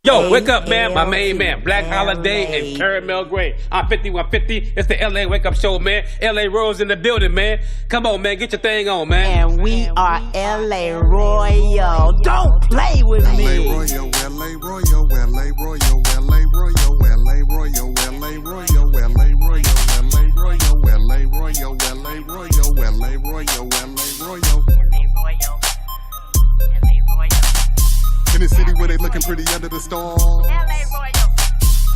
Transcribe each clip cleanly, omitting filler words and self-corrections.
Yo, wake up, man. My main man, Black Holiday and Caramel Gray. I'm 5150. It's the LA Wake Up Show, man. LA Royals in the building, man. Come on, man. Get your thing on, man. And we are LA Royal. Don't play with me. LA Royal, LA Royal, LA Royal, LA Royal, LA Royal, LA Royal, LA Royal, LA Royal, LA Royal, LA Royal, LA Royal, LA Royal. In the city where they looking pretty under the stars. LA Royal.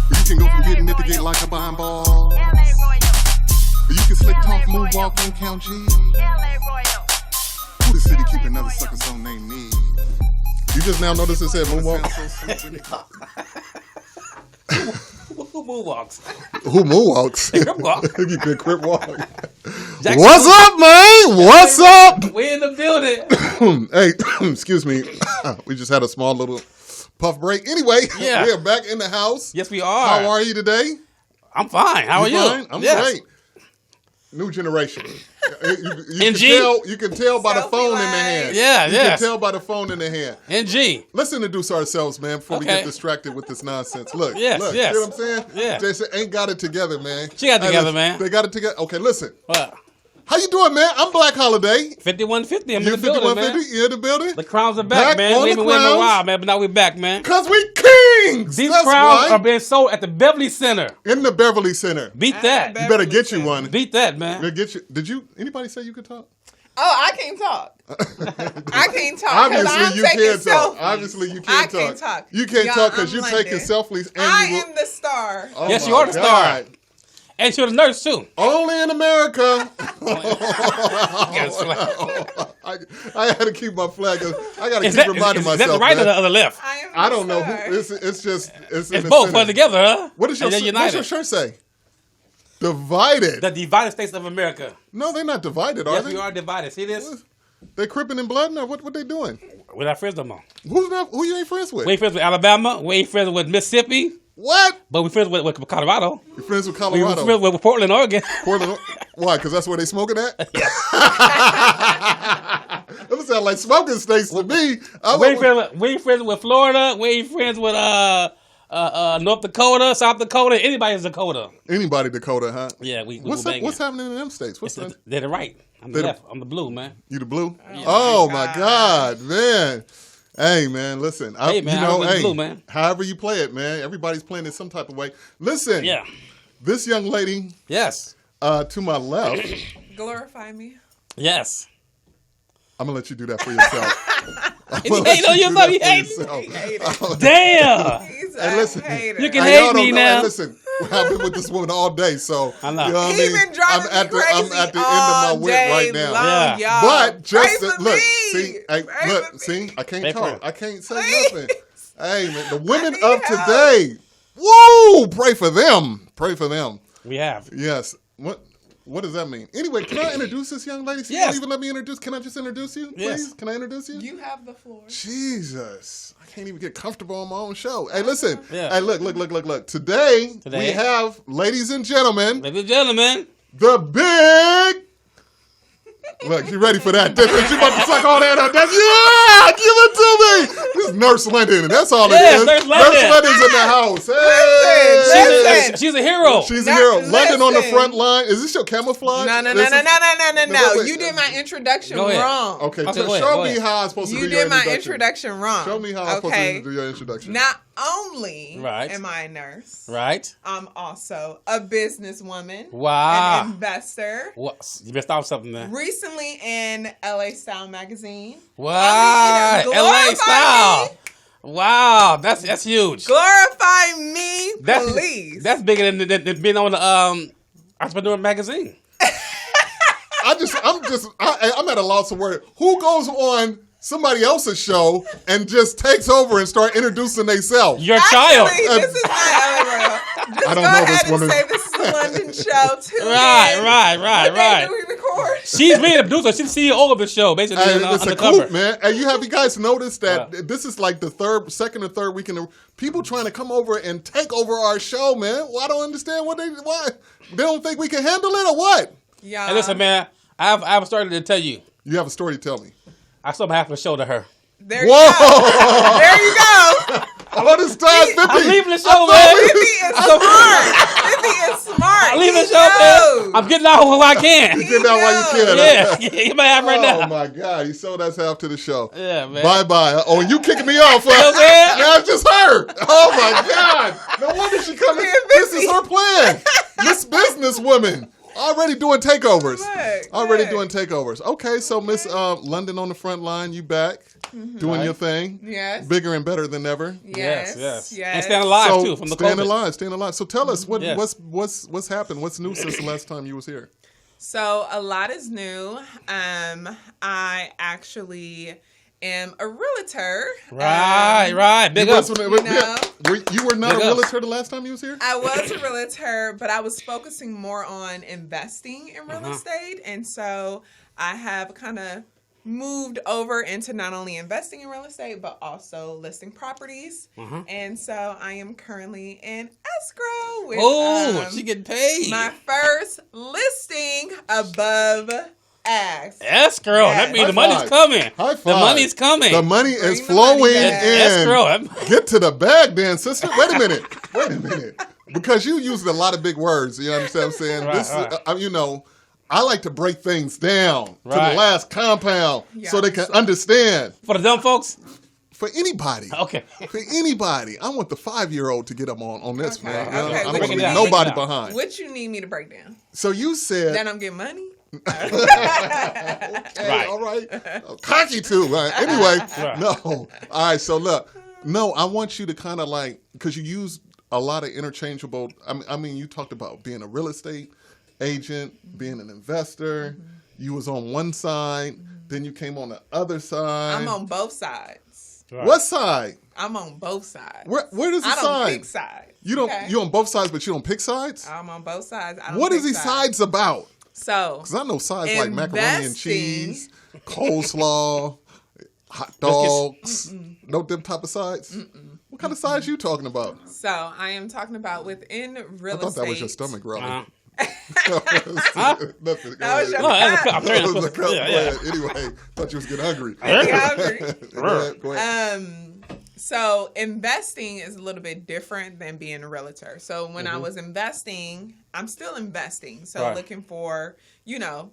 You can go from getting it to get like a behind ball. LA Royal. You can slick talk, moonwalk, and count G. LA Royal. Who the city keep another sucker song named me? You just now noticed it said moonwalk? Who moonwalks? Who moonwalks? Crip walk. You can crip walk. Jackson, what's up, man? What's up? We in the building. Hey, excuse me. We just had a small little puff break. Anyway, Yeah. we are back in the house. Yes, we are. How are you today? I'm fine. How are you? Fine? I'm great. New generation. You can tell by the phone in the hand. Yeah, You can tell by the phone in the hand. NG. Let's introduce ourselves, man, before we Okay. get distracted with this nonsense. Look, Yes, look, yes. you know what I'm saying? Yeah. Jason ain't got it together, man. She got it together, listen, man. They got it together. Okay, listen. What? How you doing, man? I'm Black Holiday. 5150. I'm in You the building, man. 5150? You in the building? The crowns are back, man. on We the ain't been waiting a crowns. while, man, but now we're back, man. Because we kings! These That's crowns why. are being sold at the Beverly Center. In the Beverly Center. Beat that. You better get you one. Beat that, man. Better get you. Did anybody say you could talk? Oh, I can't talk. I can't talk. Obviously, you taking can't talk. selfies. Obviously, you I can't can't talk. You can't Y'all, talk because I'm you're London. taking selfies. And I you will, am the star. Oh Yes, my you are the star. God. And she was a nurse, too. Only in America. Yes, I had to keep my flag. I got to Is keep that, reminding is myself. that the right man. or the left? I am the I don't know. star. It's just It's in the both center. put together, huh? What is your And they're what's united. your shirt say? Divided. The divided states of America. No, they're not divided, are Yes, they? we are divided. See this? They cripping in blood now. What they doing? We're not friends no more. Who you ain't friends with? We ain't friends with Alabama. We ain't friends with Mississippi. What? But we're friends with Colorado. You friends with We Colorado? were friends with Portland, Oregon. Portland. Why? Because that's where they smoking at? That sound like smoking states to me. We ain't friends with Florida. We ain't friends with North Dakota, South Dakota, anybody's Dakota. Anybody Dakota, huh? Yeah, we What's banging. what's happening in them states? They're the right. I'm the left. I'm the blue, man. You the blue? Oh my God, man. Hey man, listen. Hey, man, I was blue, man. However you play it, man. Everybody's playing it some type of way. Listen. Yeah. This young lady Yes. to my left. Glorify me. Yes. I'm gonna let you do that for yourself. You hate on yourself. You hate. Damn. He's Hey, a listen. hater. You can Hey, hate y'all don't me know. now. Hey, listen, I've been with this woman all day, so I know. You know what He I mean? been driving I'm at me the crazy end of my all whip day right now. long, Yeah. y'all. But just Pray for look, me. see, hey, Pray look, for see, me. I can't Pray for talk. her. I can't say Please. nothing. Hey man, the women need of help. today. Woo! Pray for them. Pray for them. We have. Yes. What does that mean? Anyway, can I introduce this young lady? You Yes. don't even let me introduce. Can I just introduce you, please? Yes. Can I introduce you? You have the floor. Jesus, I can't even get comfortable on my own show. Hey, listen. Yeah. Hey, look. Today we have, ladies and gentlemen, Ladies and gentlemen. the big. Look, you ready for that? She about to suck all that up. Yeah, give it to me. This is Nurse London, and that's all it Yes, is. Nurse London. London's in the house. Hey. Listen. She's a hero. She's a hero. Listen. London on the front line. Is this your camouflage? No. This is- wait. You did my introduction Go ahead. wrong. Okay, Okay, go ahead, show go me ahead. how I'm supposed to do You your did my introduction. introduction wrong. Show me how I'm supposed to do your introduction. Not only Right. am I a nurse, Right. I'm also a businesswoman, Wow. an investor. What? You missed out something there. Recently in LA Style magazine. Wow. I mean, LA glorify style. me. Wow. That's huge. Glorify me, please. That's bigger than being on the Entrepreneur magazine. I'm at a loss of words. Who goes on somebody else's show and just takes over and start introducing themselves? Your child. This is not LA Royal. Just I don't go know ahead this and woman. say this is a London show too. Right. What day do we record? She's being a producer. She's the CEO of the show, basically. Hey, on it's a the cover. coup, man. Hey, you guys noticed that Wow. this is like the second or third week in the people trying to come over and take over our show, man. Well, I don't understand why they don't think we can handle it or what? Yeah. Hey, listen, man. I've started to tell you. You have a story to tell me. I sold half the show to her. There you Whoa! go. There you go. All this time, 50. I'm leaving the show, man. 50 is smart. 50 is smart. I'm leaving the He show, knows. man. I'm getting out while I can. You get out while you can. Yeah, get my half right Oh now. my God, he sold us half to the show. Yeah, man. Bye. Oh, and you kicking me off. You know what I'm saying? That's just her. Oh my God. No wonder she coming. This is her plan. This businesswoman. Already doing takeovers. Already doing takeovers. Okay, so Miss London on the front line, you back. Doing your thing. Yes. Bigger and better than ever. Yes. And staying alive, So too, from the staying COVID. alive. So tell us Yes. what's happened? What's new since the last time you was here? So a lot is new. I actually am a realtor. Right. Big You up. You were not Big a up. realtor the last time you was here? I was a realtor, but I was focusing more on investing in real estate. And so I have kind of moved over into not only investing in real estate, but also listing properties. And so I am currently in escrow with she getting paid. my first listing above ask. Escrow. Yes. That means the High money's five. coming. High five. The money's coming. The money is Bring the money flowing back. in. Escrow. Get to the bag then, sister. Wait a minute. Because you used a lot of big words. You understand what I'm saying? Right. I like to break things down to the Right. last compound so they can understand. For the dumb folks? For anybody. Okay. For anybody. I want the 5-year-old to get up on this, Okay, man. okay. I don't Break want it to leave down, nobody break it down. behind. What you need me to break down? So you said... That I'm getting money? Okay, Right. all right. Cocky too. Right. Anyway, Right. no. All right, so look. No, I want you to kind of like, because you use a lot of interchangeable, I mean, you talked about being a real estate agent, being an investor. You was on one side, then you came on the other side. I'm on both sides. Right. What side? I'm on both sides. Where does the I don't side? pick sides. You don't. okay? You on both sides, but you don't pick sides. I'm on both sides. I don't What pick is these sides about? So, Because I know sides like macaroni and Investing. cheese, coleslaw, hot dogs. No them type of sides. What kind of sides you talking about? so I am talking about within real I thought estate. that was your stomach growling. Uh-huh. Nothing. That was your No, I'm That was turning. the cup. Yeah. Go ahead. Anyway, thought you was getting hungry. Yeah, Go ahead. So investing is a little bit different than being a realtor. So when I was investing, I'm still investing. So Right. looking for,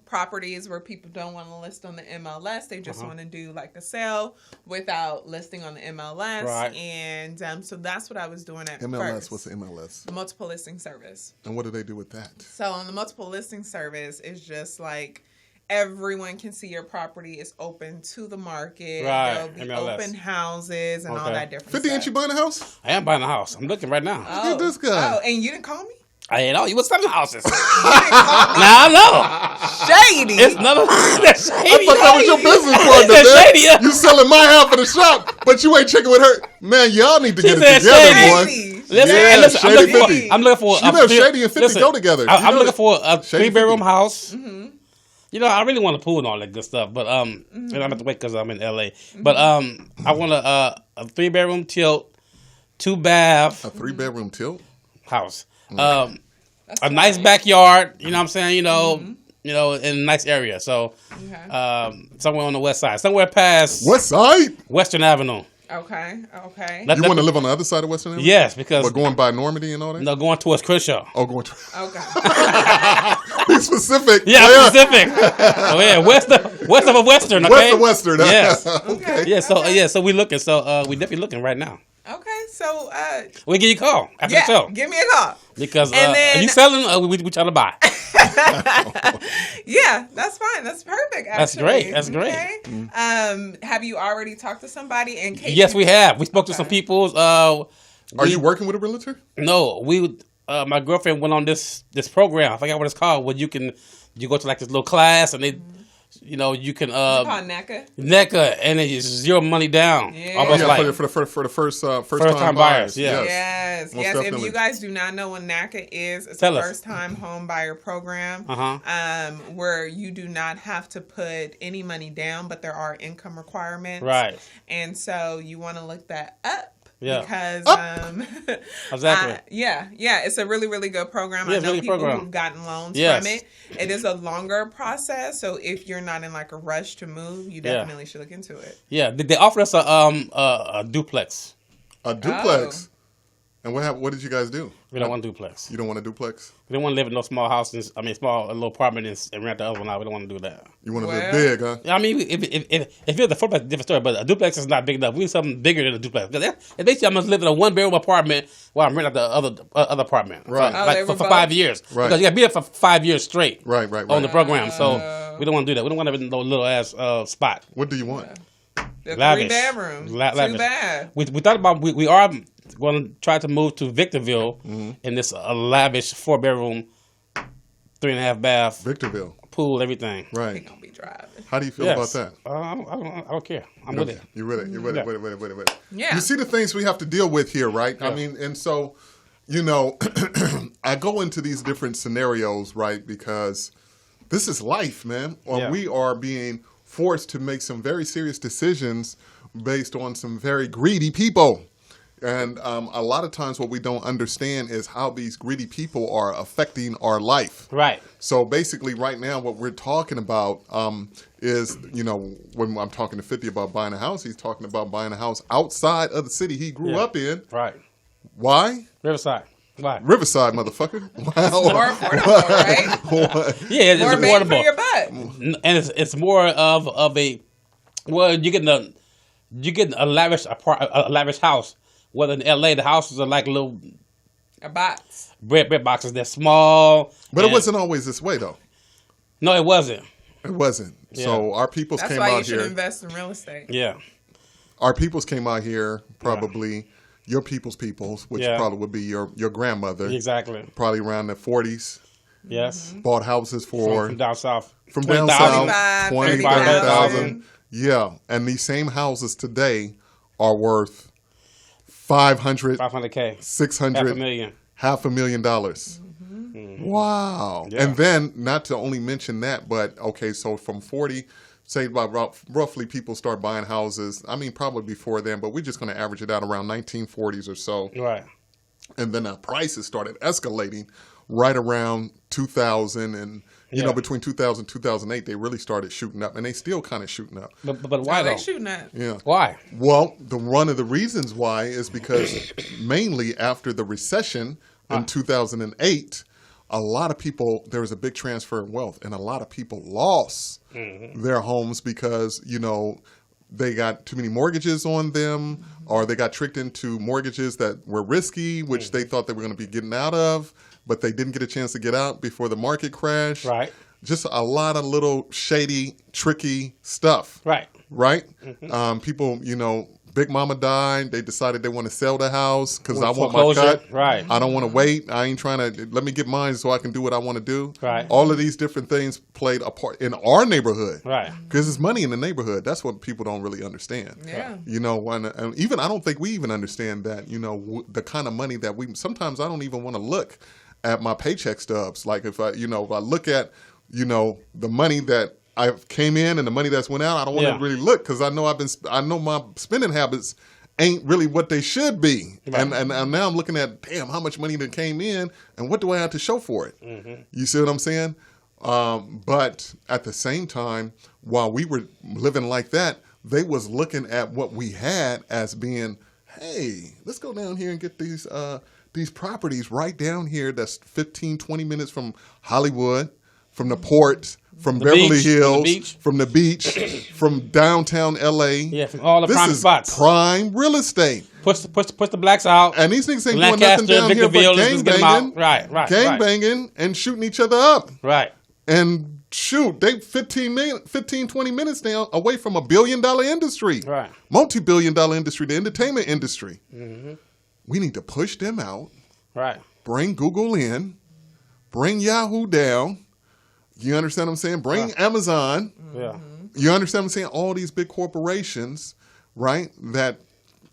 properties where people don't want to list on the MLS. They just want to do like a sale without listing on the MLS. Right. And so that's what I was doing at MLS. first. What's the MLS? The multiple listing service. And what do they do with that? So on the multiple listing service, it's just like everyone can see your property is open to the market. Right, There'll be MLS. open houses and all Okay. that different 50 stuff. inch, you buying a house? I am buying a house. I'm looking right now. Look at this guy. Oh, and you didn't call me? I ain't know. You was selling houses. You didn't call me? Now I know. Shady. It's none of that's shady. I thought that was your business partner, That's man. shady, yeah. You selling my half of the shop, but you ain't checking with her. Man, y'all need to get it said together, shady. boy. Shady. Listen, Yeah, and listen, Shady I'm looking 50. for. I'm looking for. You know, Shady and 50 go together. You I'm know looking for a Shady 3-bedroom 50. house. I really want a pool and all that good stuff, but and I'm have to wait because I'm in LA. But I want a 3-bedroom tilt, 2-bath A 3-bedroom tilt? house. A nice backyard. You know what I'm saying? In a nice area. So somewhere on the west side, somewhere past What side? Western Avenue. Okay. You want to live on the other side of Western Avenue? Yes, because Or going by Normandy and all that? no, going towards Crenshaw. Oh, going to... Okay. Be specific. Yeah, Pacific. Oh yeah, west of Western. Okay, West of Western. Yes. Okay. Yeah. So we looking. So we definitely looking right now. Okay. So, We give you a call after yeah, the show give me a call. because And then- are you selling? We trying to buy. Yeah, that's fine. That's perfect. That's Actually. great. That's great. Okay. Have you already talked to somebody? In case Yes, we have. We spoke to some people. Are you working with a realtor? No, my girlfriend went on this program. I forgot what it's called. Where you go to like this little class and they, you can It's called NACA. NECA and it's zero money down. Yeah. Almost like for the first First-time buyers, yeah. Yes, Most yes. definitely. If you guys do not know what NACA is, it's Tell a us. first-time home buyer program, where you do not have to put any money down, but there are income requirements. Right. And so you want to look that up. Yeah. Because Exactly. it's a really, really good program. Yeah, I it's know really people program. who've gotten loans Yes. from it. It is a longer process, so if you're not in like a rush to move, you definitely should look into it. Yeah, they offered us a duplex. A duplex. And what did you guys do? We don't want a duplex. You don't want a duplex? We don't want to live in no small house. Small little apartment and rent the other one out. We don't want to do that. You want to live big, huh? I mean, if it's a fourplex, different story. But a duplex is not big enough. We need something bigger than a duplex. Because basically, I'm gonna live in a 1-bedroom apartment while I'm renting out the other apartment. Right. For 5 years. Right. Because you got to be there for 5 years straight. Right. On the program. So we don't want to do that. We don't want to live in no little ass spot. What do you want? Lavish. 3 bedrooms. Lavish. Too bad. We thought about we are going to try to move to Victorville in this lavish 4-bedroom, 3.5 bath, Victorville, pool, everything. He right? gonna be driving. How do you feel about that? I don't care. I'm with it. You with it? You with it? With it? Yeah. You see the things we have to deal with here, right? Yeah. I mean, and so, I go into these different scenarios, right? Because this is life, man. Or we are being forced to make some very serious decisions based on some very greedy people. And a lot of times what we don't understand is how these greedy people are affecting our life. Right. So basically right now what we're talking about is, when I'm talking to 50 about buying a house, he's talking about buying a house outside of the city he grew up in. Right. Why? Riverside. Why? Riverside, motherfucker. Wow. More affordable, right? Yeah, it's More affordable. bang for your butt. And it's more of a, well, you get a lavish house. Whether in LA, the houses are like little A box. bread boxes. They're small. But it wasn't always this way, though. No, it wasn't. It wasn't. Yeah. So our peoples That's came why you out should here. invest in real estate. Yeah. Our peoples came out here, probably your peoples, which Yeah. probably would be your grandmother. Exactly. Probably around the 40s. Yes. Bought houses for From down south. from down 20,000. south, 25,000. 30,000. Yeah, and these same houses today are worth 500, 500K. 600, $500,000. $500,000. Wow. Yeah. And then, not to only mention that, but okay, so from 40, say about roughly people start buying houses. I mean, probably before then, but we're just going to average it out around 1940s or so. Right. And then the prices started escalating right around 2000 and between 2000 and 2008 they really started shooting up, and they still kind of shooting up. But why They though? shooting at. Yeah. Why? Well, one of the reasons why is because mainly after the recession in 2008, a lot of people, there was a big transfer of wealth, and a lot of people lost their homes because, they got too many mortgages on them, or they got tricked into mortgages that were risky, which they thought they were going to be getting out of, but they didn't get a chance to get out before the market crashed. Right. Just a lot of little shady, tricky stuff. Right. Right? People, Big Mama died. They decided they want to sell the house because I want my Foreclosure. cut. Right. I don't want to wait. I ain't trying to. Let me get mine so I can do what I want to do. Right. All of these different things played a part in our neighborhood. Right. Because there's money in the neighborhood. That's what people don't really understand. Yeah. And even I don't think we even understand that. The kind of money that we. Sometimes I don't even want to look at my paycheck stubs. Like if I look at the money that I came in and the money that's went out, I don't want to really look because I know my spending habits ain't really what they should be. Right. And now I'm looking at, damn, how much money that came in and what do I have to show for it? You see what I'm saying? But at the same time, while we were living like that, they was looking at what we had as being, hey, let's go down here and get these properties right down here that's 15, 20 minutes from Hollywood, from the port, from Beverly beach, Hills, from the beach, from downtown LA. Yeah, from all the this prime is spots. Prime real estate. Push the blacks out. And these niggas ain't doing nothing Lancaster, down here Victorville, but let's gang get 'em out. banging. Right. Gang banging and shooting each other up. Right. And shoot, they 15, 20 minutes down away from $1 billion industry. Right. Multi-billion-dollar industry, the entertainment industry. We need to push them out. Right. Bring Google in. Bring Yahoo down. You understand what I'm saying? Bring Amazon. Yeah. You understand what I'm saying? All these big corporations, right, that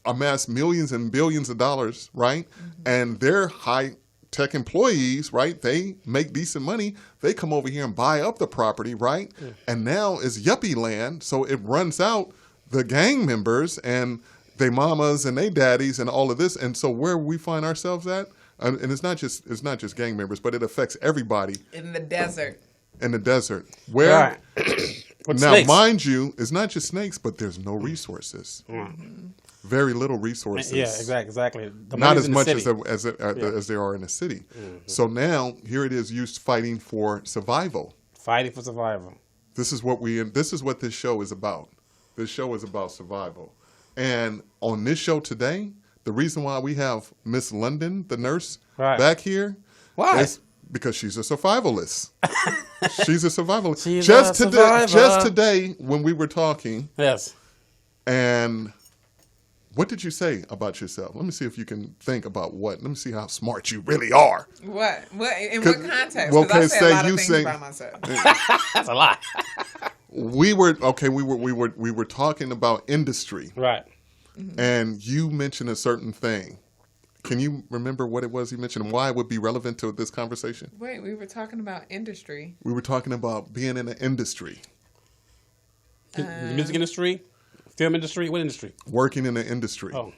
amass millions and billions of dollars, right? And their high-tech employees, right, they make decent money. They come over here and buy up the property, right? And now it's yuppie land, so it runs out the gang members and their mamas and their daddies and all of this. And so where we find ourselves at, and it's not just gang members, but it affects everybody In the desert. in the desert. Where Right. Now, snakes. mind you, it's not just snakes, but there's no resources. Very little resources. Yeah, exactly. The Not money's as in the much city. as there are in the city. So now, here it is, you fighting for survival. Fighting for survival. This is what this show is about. This show is about survival. And on this show today, the reason why we have Miss London, the nurse, back here, Why? is because she's a survivalist. She's a survivalist. She's just a today, survivor. just today when we were talking, Yes. and what did you say about yourself? Let me see if you can think about what. Let me see how smart you really are. What? In what context? well, Because I say a lot of you things say- about myself. That's a lot. We were talking about industry, Right. and you mentioned a certain thing. Can you remember what it was you mentioned and why it would be relevant to this conversation? Wait, we were talking about industry. We were talking about being in the industry, The music industry, film industry, what industry? working in the industry. Oh.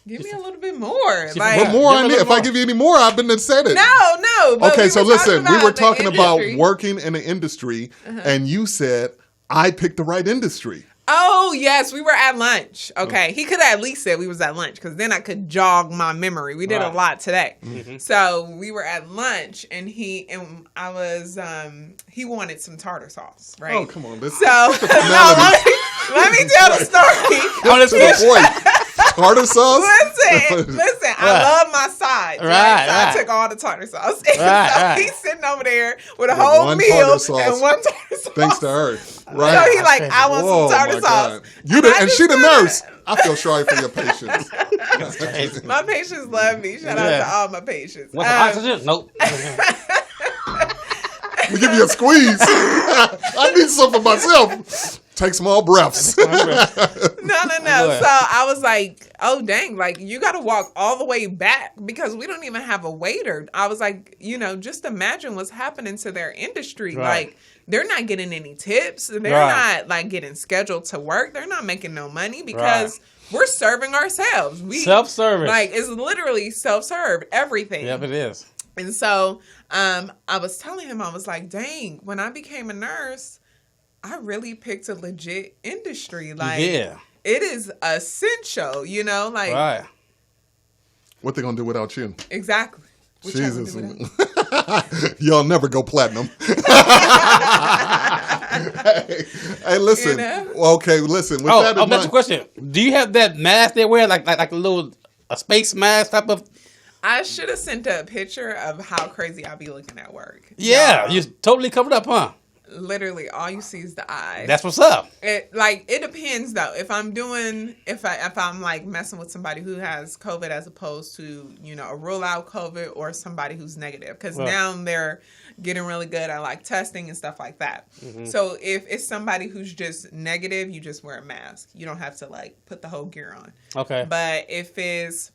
Give me a little bit more. What What more Give I a need? little If I more. give you any more, I've been said it. No. But Okay, so listen, we were the talking about industry. working in the industry, and you said I picked the right industry. Oh, yes, we were at lunch. Okay. He could have at least said we was at lunch because then I could jog my memory. We did a Right. lot today. Mm-hmm. So we were at lunch and he wanted some tartar sauce, right? Oh, come on, this So, no, let me tell the story. Oh, this to the point. Tartar sauce. Listen, I love my sides. Right, So I right. took all the tartar sauce. Right. He's sitting over there with a whole one meal tartar sauce. and one tartar sauce. Thanks to her. So Right. he like, I want Whoa, some tartar my sauce. God. You the, I and just she the wanna- nurse. I feel sorry for your patients. Crazy. My patients love me. Shout out to all my patients. What's the oxygen? Nope. We give you a squeeze. I need some for myself. Take small breaths. No. ahead. So I was like, oh, dang, like you got to walk all the way back because we don't even have a waiter. I was like, just imagine what's happening to their industry. Right. Like they're not getting any tips. They're Right. not like getting scheduled to work. They're not making no money because we're serving ourselves. Self-service. Like it's literally self-serve, everything. Yep, it is. And so I was telling him, I was like, dang, when I became a nurse, I really picked a legit industry. Like, Yeah. it is essential, like, Right. What they gonna do without you? exactly. What y'all gonna Jesus. do with that? Y'all never go platinum. hey, listen. Okay, listen. With that in That's mind, a question. Do you have that mask they wear, like a space mask type of? I should have sent a picture of how crazy I'll be looking at work. Yeah, Y'all, you're totally covered up, huh? literally all you see is the eyes. That's what's up. It depends though. If I'm like messing with somebody who has COVID as opposed to a rule out COVID or somebody who's negative, because now they're getting really good at like testing and stuff like that. Mm-hmm. So if it's somebody who's just negative, you just wear a mask. You don't have to like put the whole gear on. Okay. But if it's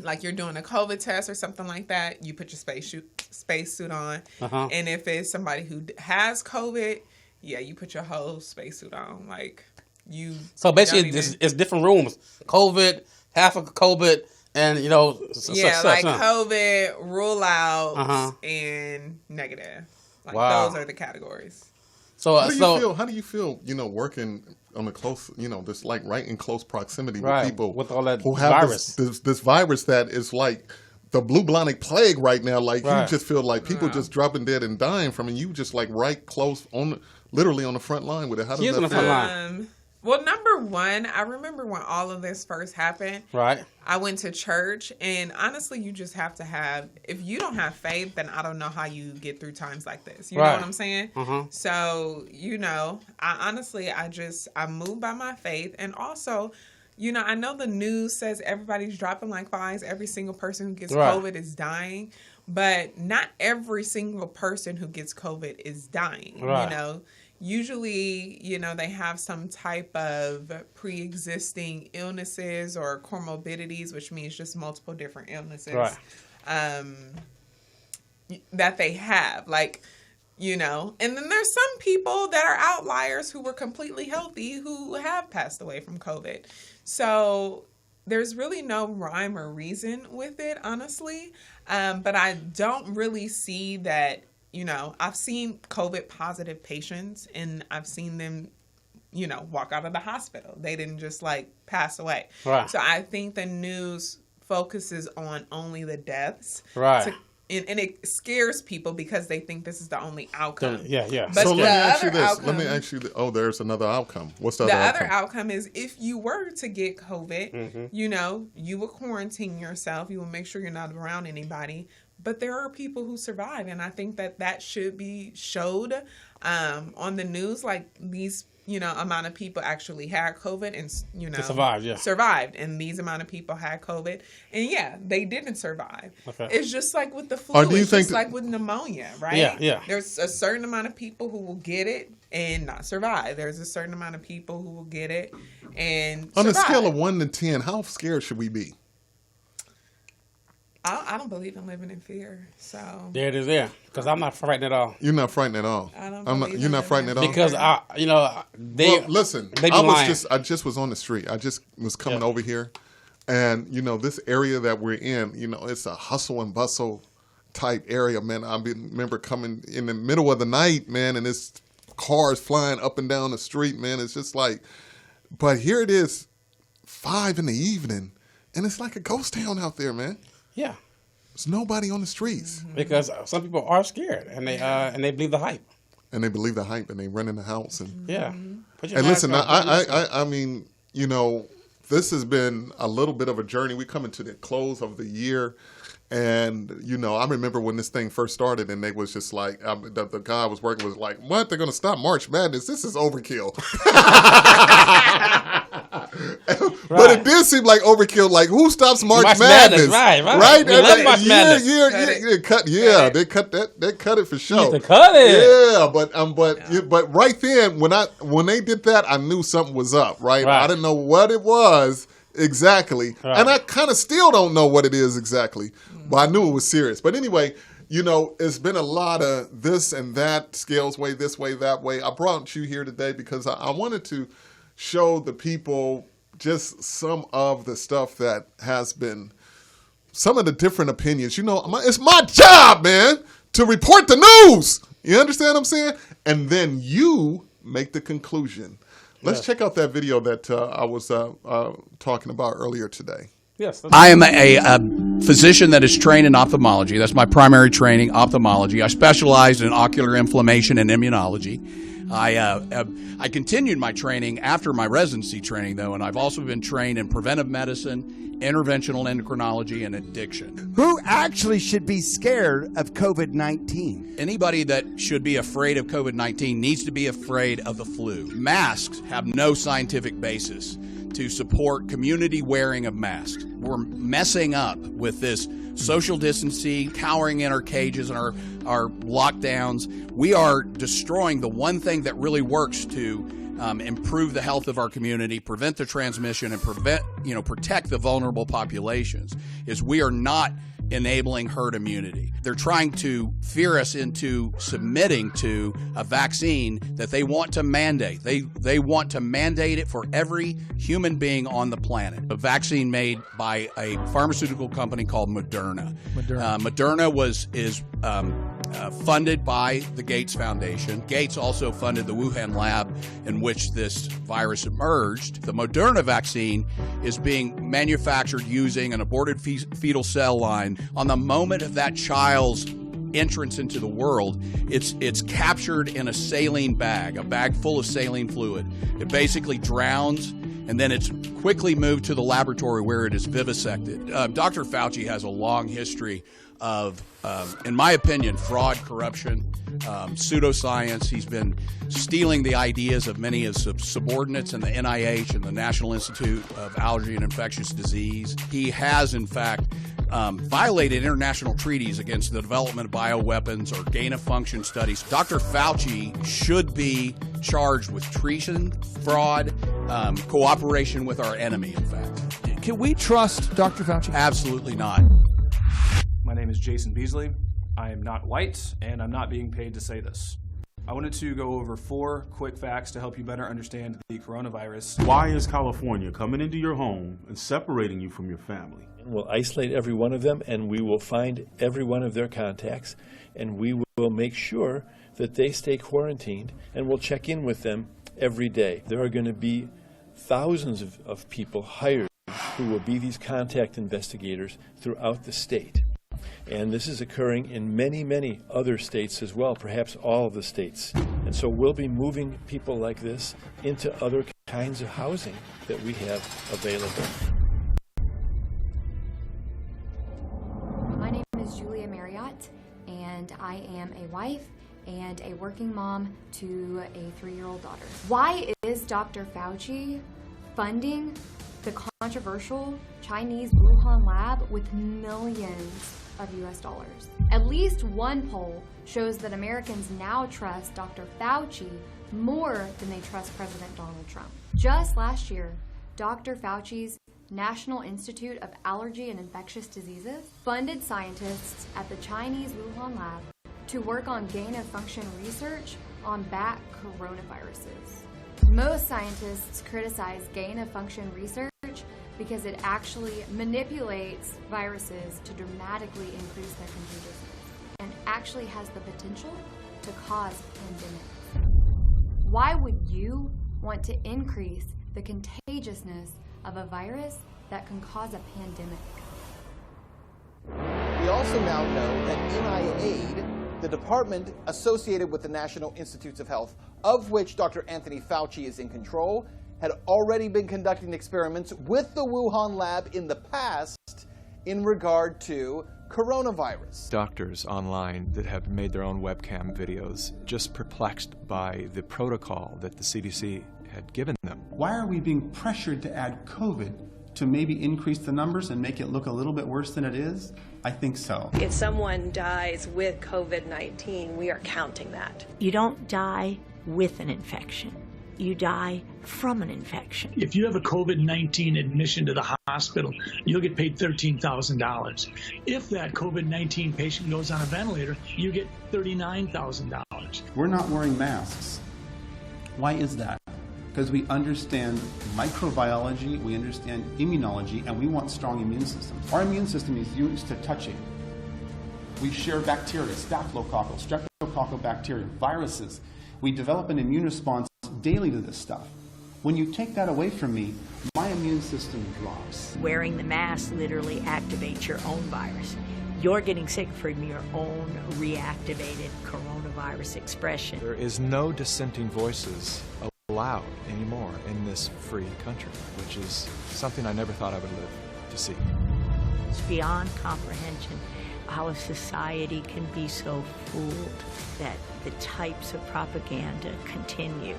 like you're doing a COVID test or something like that, you put your spacesuit on. Uh-huh. And if it's somebody who has COVID, yeah, you put your whole spacesuit on. Like you. So basically, don't even- it's different rooms. COVID, half of COVID, and like COVID, rule outs, Uh-huh. and negative. Like Wow. those are the categories. So how do you feel? Working on a close, just like right in close proximity Right, with people with all that who have virus. this virus that is like the bubonic plague right now. Like you Right. just feel like people just dropping dead and dying from it. You just like right close literally on the front line with it. How does He is that on the feel? front line. Well, number one, I remember when all of this first happened. Right. I went to church, and honestly, you just have to have. If you don't have faith, then I don't know how you get through times like this. You know Right. what I'm saying? Uh-huh. So I moved by my faith, and also, I know the news says everybody's dropping like flies. Every single person who gets Right. COVID is dying, but not every single person who gets COVID is dying. Right. Usually, they have some type of pre-existing illnesses or comorbidities, which means just multiple different illnesses that they have. Like, and then there's some people that are outliers who were completely healthy who have passed away from COVID. So there's really no rhyme or reason with it, honestly. But I don't really see that I've seen COVID positive patients, and I've seen them, walk out of the hospital. They didn't just like pass away. Right. So I think the news focuses on only the deaths. Right. And it scares people because they think this is the only outcome. Yeah. But So the let me ask you other this. outcome, Let me ask you. There's another outcome. What's the the other other outcome? outcome is if you were to get COVID, you will quarantine yourself. You will make sure you're not around anybody. But there are people who survive, and I think that should be showed on the news. Like these, amount of people actually had COVID, and They survived, yeah. survived, and these amount of people had COVID, and yeah, they didn't survive. Okay. It's just like with the flu. Or do you it's think just like with pneumonia, right? Yeah. There's a certain amount of people who will get it and not survive. There's a certain amount of people who will get it and On a survive. scale of 1 to 10, how scared should we be? I don't believe in living in fear. So There it is there. Because I'm not frightened at all. You're not frightened at all. I don't I'm not. believe You're in not that, frightened at man. all. Because Well, listen, they be I lying. just was on the street. I just was coming over here, and this area that we're in, it's a hustle and bustle type area, man. remember coming in the middle of the night, man, and it's cars flying up and down the street, man. It's just like, but here it is, 5 in the evening, and it's like a ghost town out there, man. Yeah. There's nobody on the streets, Because some people are scared and they believe the hype. and they believe the hype, and they run in the house and. Yeah. Put your And mask listen, on. I mean, this has been a little bit of a journey. We coming to the close of the year, and I remember when this thing first started, and they was just like, the guy I was working was like, "What? They're going to stop March Madness? This is overkill." But it did seem like overkill. Like, who stops March Madness? Right. Right? We love March Madness. They cut that. They cut it for sure. used to cut it. Yeah, but right then when they did that, I knew something was up. Right? I didn't know what it was exactly, and I kind of still don't know what it is exactly, but I knew it was serious. But anyway, it's been a lot of this and that, scales way this way, that way. I brought you here today because I wanted to show the people just some of the stuff that has been, some of the different opinions. It's my job, man, to report the news. You understand what I'm saying? And then you make the conclusion. Let's check out that video that I was talking about earlier today. Yes. I am a physician that is trained in ophthalmology. That's my primary training, ophthalmology. I specialize in ocular inflammation and immunology. I continued my training after my residency training, though, and I've also been trained in preventive medicine, interventional endocrinology, and addiction. Who actually should be scared of COVID-19? Anybody that should be afraid of COVID-19 needs to be afraid of the flu. Masks have no scientific basis to support community wearing of masks. We're messing up with this social distancing, cowering in our cages and our lockdowns. We are destroying the one thing that really works to improve the health of our community, prevent the transmission, and protect the vulnerable populations. Is we are not enabling herd immunity. They're trying to fear us into submitting to a vaccine that they want to mandate. They want to mandate it for every human being on the planet. A vaccine made by a pharmaceutical company called Moderna. Moderna is funded by the Gates Foundation. Gates also funded the Wuhan lab in which this virus emerged. The Moderna vaccine is being manufactured using an aborted fetal cell line. On the moment of that child's entrance into the world, it's captured in a saline bag, a bag full of saline fluid. It basically drowns, and then it's quickly moved to the laboratory where it is vivisected. Dr. Fauci has a long history of, in my opinion, fraud, corruption, pseudoscience. He's been stealing the ideas of many of his subordinates in the NIH and the National Institute of Allergy and Infectious Disease. He has, in fact, violated international treaties against the development of bioweapons or gain-of-function studies. Dr. Fauci should be charged with treason, fraud, cooperation with our enemy, in fact. Can we trust Dr. Fauci? Absolutely not. My name is Jason Beasley. I am not white, and I'm not being paid to say this. I wanted to go over 4 quick facts to help you better understand the coronavirus. Why is California coming into your home and separating you from your family? We'll isolate every one of them, and we will find every one of their contacts, and we will make sure that they stay quarantined, and we'll check in with them every day. There are going to be thousands of people hired who will be these contact investigators throughout the state. And this is occurring in many, many other states as well, perhaps all of the states. And so we'll be moving people like this into other kinds of housing that we have available. My name is Julia Marriott, and I am a wife and a working mom to a 3-year-old daughter. Why is Dr. Fauci funding the controversial Chinese Wuhan lab with millions of US dollars? At least one poll shows that Americans now trust Dr. Fauci more than they trust President Donald Trump. Just last year, Dr. Fauci's National Institute of Allergy and Infectious Diseases funded scientists at the Chinese Wuhan lab to work on gain-of-function research on bat coronaviruses. Most scientists criticize gain-of-function research because it actually manipulates viruses to dramatically increase their contagiousness and actually has the potential to cause pandemics. Why would you want to increase the contagiousness of a virus that can cause a pandemic? We also now know that NIAID, the department associated with the National Institutes of Health, of which Dr. Anthony Fauci is in control, had already been conducting experiments with the Wuhan lab in the past in regard to coronavirus. Doctors online that have made their own webcam videos, just perplexed by the protocol that the CDC had given them. Why are we being pressured to add COVID to maybe increase the numbers and make it look a little bit worse than it is? I think so. If someone dies with COVID-19, we are counting that. You don't die with an infection. You die from an infection. If you have a COVID-19 admission to the hospital, you'll get paid $13,000. If that COVID-19 patient goes on a ventilator, you get $39,000. We're not wearing masks. Why is that? Because we understand microbiology, we understand immunology, and we want strong immune systems. Our immune system is used to touching. We share bacteria, staphylococcal, streptococcal bacteria, viruses. We develop an immune response daily to this stuff. When you take that away from me, my immune system drops. Wearing the mask literally activates your own virus. You're getting sick from your own reactivated coronavirus expression. There is no dissenting voices allowed anymore in this free country, which is something I never thought I would live to see. It's beyond comprehension how a society can be so fooled that the types of propaganda continue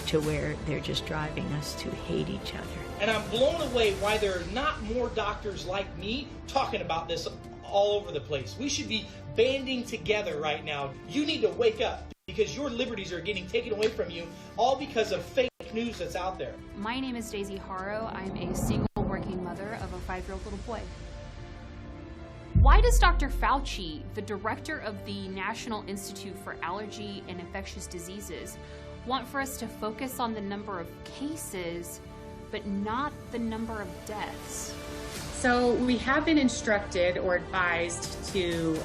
to where they're just driving us to hate each other. And I'm blown away why there are not more doctors like me talking about this all over the place. We should be banding together right now. You need to wake up because your liberties are getting taken away from you all because of fake news that's out there. My name is Daisy Haro. I'm a single working mother of a 5-year-old little boy. Why does Dr. Fauci, the director of the National Institute for Allergy and Infectious Diseases, want for us to focus on the number of cases, but not the number of deaths? So we have been instructed or advised to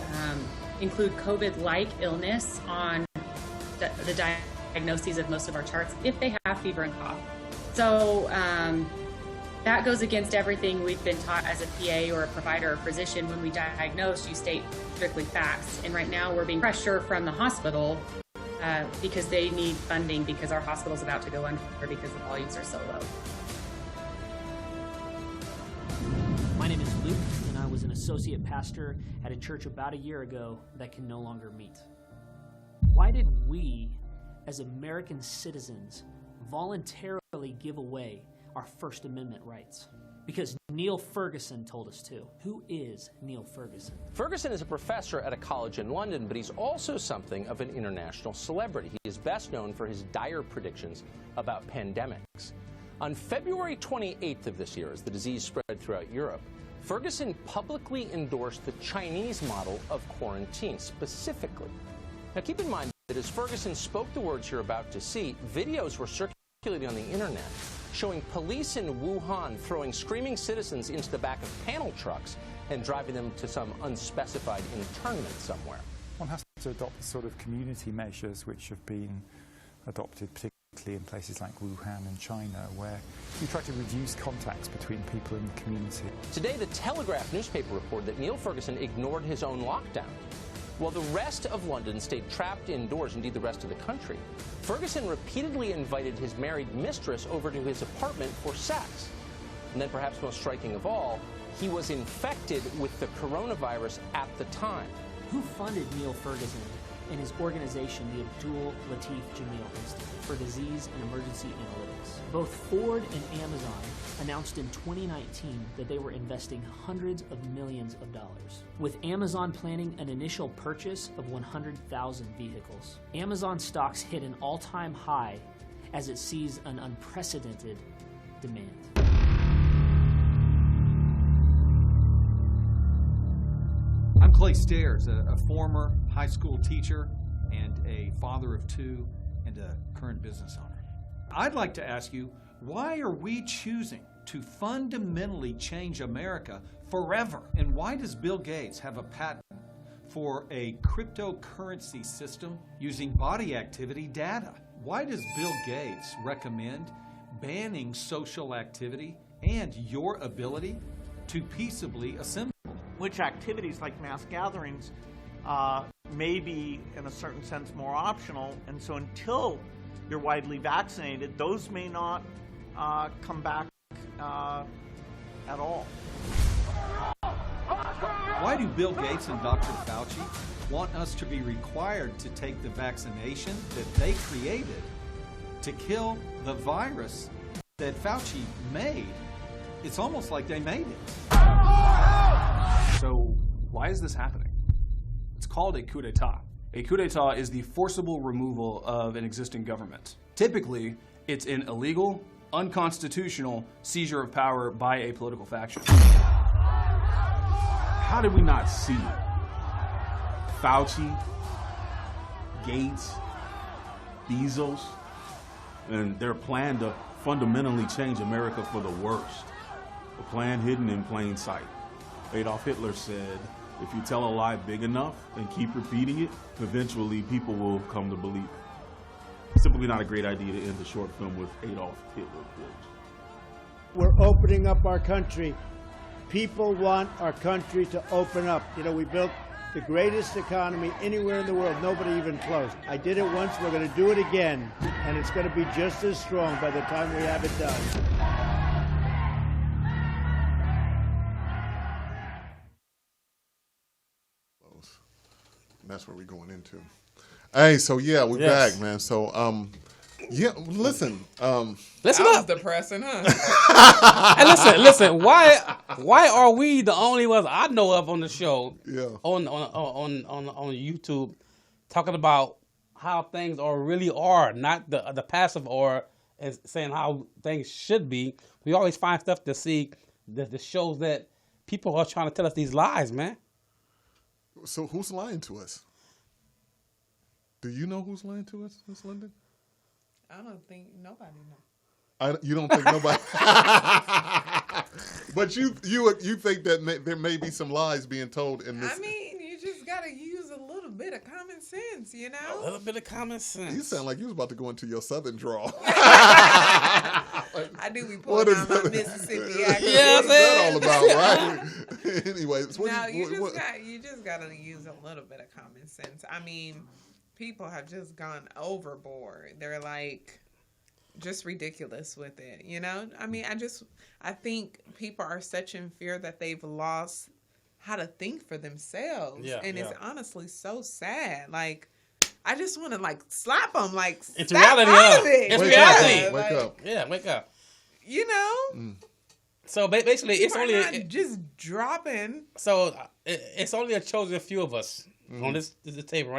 include COVID-like illness on the diagnoses of most of our charts if they have fever and cough. So that goes against everything we've been taught as a PA or a provider or physician. When we diagnose, you state strictly facts. And right now we're being pressure from the hospital because they need funding because our hospital's about to go under because the volumes are so low. My name is Luke, and I was an associate pastor at a church about a year ago that can no longer meet. Why did we, as American citizens, voluntarily give away our First Amendment rights? Because Neil Ferguson told us to. Who is Neil Ferguson? Ferguson is a professor at a college in London, but he's also something of an international celebrity. He is best known for his dire predictions about pandemics. On February 28th of this year, as the disease spread throughout Europe, Ferguson publicly endorsed the Chinese model of quarantine specifically. Now keep in mind, that as Ferguson spoke the words you're about to see, videos were circulating on the internet showing police in Wuhan throwing screaming citizens into the back of panel trucks and driving them to some unspecified internment somewhere. One has to adopt the sort of community measures which have been adopted, particularly in places like Wuhan and China, where you try to reduce contacts between people in the community. Today, the Telegraph newspaper reported that Neil Ferguson ignored his own lockdown. While the rest of London stayed trapped indoors, indeed the rest of the country, Ferguson repeatedly invited his married mistress over to his apartment for sex. And then, perhaps most striking of all, he was infected with the coronavirus at the time. Who funded Neil Ferguson and his organization, the Abdul Latif Jameel Institute for Disease and Emergency Analytics? Both Ford and Amazon announced in 2019 that they were investing hundreds of millions of dollars, with Amazon planning an initial purchase of 100,000 vehicles. Amazon stocks hit an all-time high as it sees an unprecedented demand. I'm Clay Stairs, a former high school teacher and a father of two and a current business owner. I'd like to ask you, why are we choosing to fundamentally change America forever? And why does Bill Gates have a patent for a cryptocurrency system using body activity data? Why does Bill Gates recommend banning social activity and your ability to peaceably assemble? Which activities like mass gatherings may be, in a certain sense, more optional, and so until you're widely vaccinated, those may not come back at all. Why do Bill Gates and Dr. Fauci want us to be required to take the vaccination that they created to kill the virus that Fauci made? It's almost like they made it. So why is this happening? It's called a coup d'etat. A coup d'etat is the forcible removal of an existing government. Typically, it's an illegal, unconstitutional seizure of power by a political faction. How did we not see it? Fauci, Gates, Bezos, and their plan to fundamentally change America for the worst. A plan hidden in plain sight. Adolf Hitler said, if you tell a lie big enough and keep repeating it, eventually people will come to believe it. Simply not a great idea to end the short film with Adolf Hitler quotes. We're opening up our country. People want our country to open up. You know, we built the greatest economy anywhere in the world. Nobody even close. I did it once. We're going to do it again. And it's going to be just as strong by the time we have it done. That's what we're going into. Hey, so yeah, we're back, man. So, yeah, listen. Listen that up. was depressing, huh? Hey, listen. Why are we the only ones I know of on the show? Yeah. On YouTube, talking about how things really are, not the passive or and saying how things should be. We always find stuff to see that shows that people are trying to tell us these lies, man. So who's lying to us? Do you know who's lying to us, Miss London? I don't think nobody knows. You don't think nobody? But you think that there may be some lies being told in this? I mean, you just got to use a little bit of common sense, you know? A little bit of common sense. You sound like you was about to go into your southern drawl. I do be pulling out my Mississippi accent. Yeah, what's that all about, right? Anyways, you just got to use a little bit of common sense. I mean, people have just gone overboard. They're like just ridiculous with it, you know? I mean, I think people are such in fear that they've lost how to think for themselves. It's honestly so sad. Like, I just want to like slap them, like it's stop reality. Out of it. It's reality. Wake up. Yeah, wake up. You know. So basically, it's only not just dropping. So it's only a chosen few of us on this table,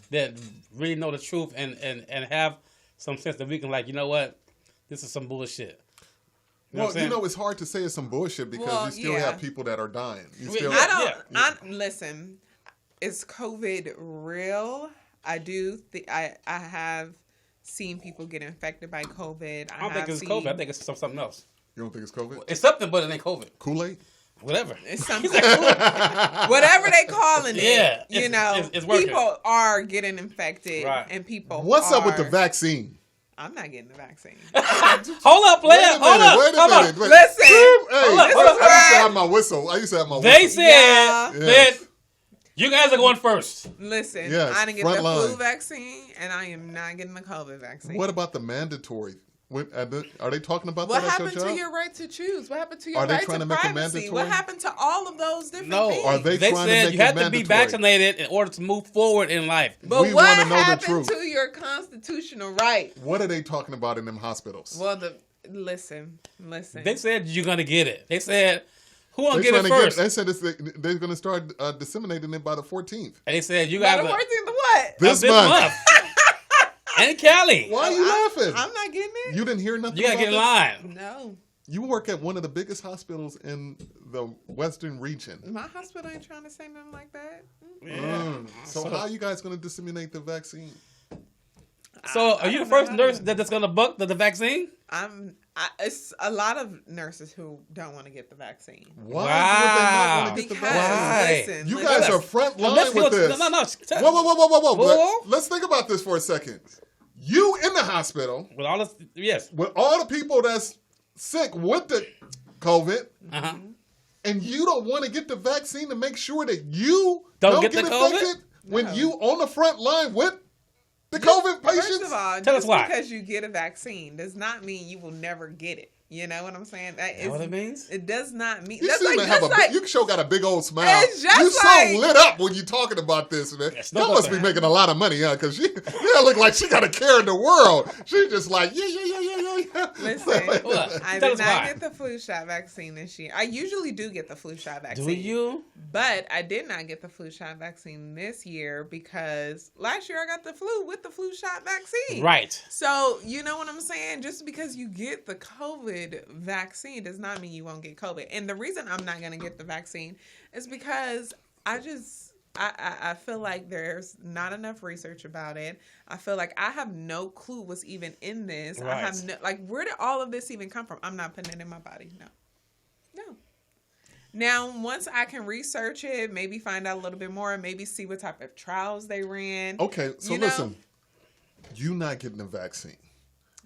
that really know the truth and have some sense that we can, like, you know what, this is some bullshit. It's hard to say it's some bullshit because you still have people that are dying. Listen, is COVID real? I do. I have seen people get infected by COVID. I don't think it's COVID. I think it's something else. You don't think it's COVID? It's something, but it ain't COVID. Kool-Aid? Whatever. It's something. Whatever they calling it. Yeah, you know, it's working. people are getting infected, Right. and people. What's up with the vaccine? I'm not getting the vaccine. Hold up, player. Hold up. Wait a minute. Wait. Listen. Hey, Hold up. I used to have my whistle. They said Yeah. that you guys are going first. Listen, Yes, I didn't get front the line. flu vaccine, and I am not getting the COVID vaccine. What about the mandatory? Are they talking about What that at happened your to job? your right to choose? What happened to your Are they right trying to to make it privacy? mandatory? What happened to all of those different No, things? Are they trying to said make you it have to be mandatory? vaccinated in order to move forward in life. But We what wanna know the happened truth. to your constitutional right? What are they talking about in them hospitals? Well, listen. They said you're gonna get it. They said who gonna They get it trying to first? They said they're going to start disseminating it by the 14th. And they said you By guys the are 14th of what? This month. And Cali. Why are you laughing? I'm not getting it. You didn't hear nothing. You gotta about get in this? line. No. You work at one of the biggest hospitals in the Western region. My hospital ain't trying to say nothing like that. So how are you guys going to disseminate the vaccine? So are you the first nurse that's gonna buck the vaccine? It's a lot of nurses who don't want to get the vaccine. Why would they not want to get the vaccine? Listen, You guys are front line with this. No. Whoa. Let's think about this for a second. You in the hospital with all this, with all the people that's sick with the COVID, and you don't want to get the vaccine to make sure that you don't get the infected when you on the front line with the COVID patients. First of all, Tell us just why. because you get a vaccine does not mean you will never get it. You know what I'm saying? That know what it means? It does not mean. You That's seem like, to have just like you sure got a big old smile. It's just You so like- lit up when you talking about this, man. Y'all must be making a lot of money, huh? Because she look like she got a care in the world. She just like, yeah. Listen, I Tell did us not why. get the flu shot vaccine this year. I usually do get the flu shot vaccine. Do you? But I did not get the flu shot vaccine this year because last year I got the flu with the flu shot vaccine. Right. So, you know what I'm saying? Just because you get the COVID vaccine does not mean you won't get COVID. And the reason I'm not going to get the vaccine is because I feel like there's not enough research about it. I feel like I have no clue what's even in this. Right. I have no, where did all of this even come from? I'm not putting it in my body. No. Now, once I can research it, maybe find out a little bit more, maybe see what type of trials they ran. Okay, so you know? listen, you not getting the vaccine.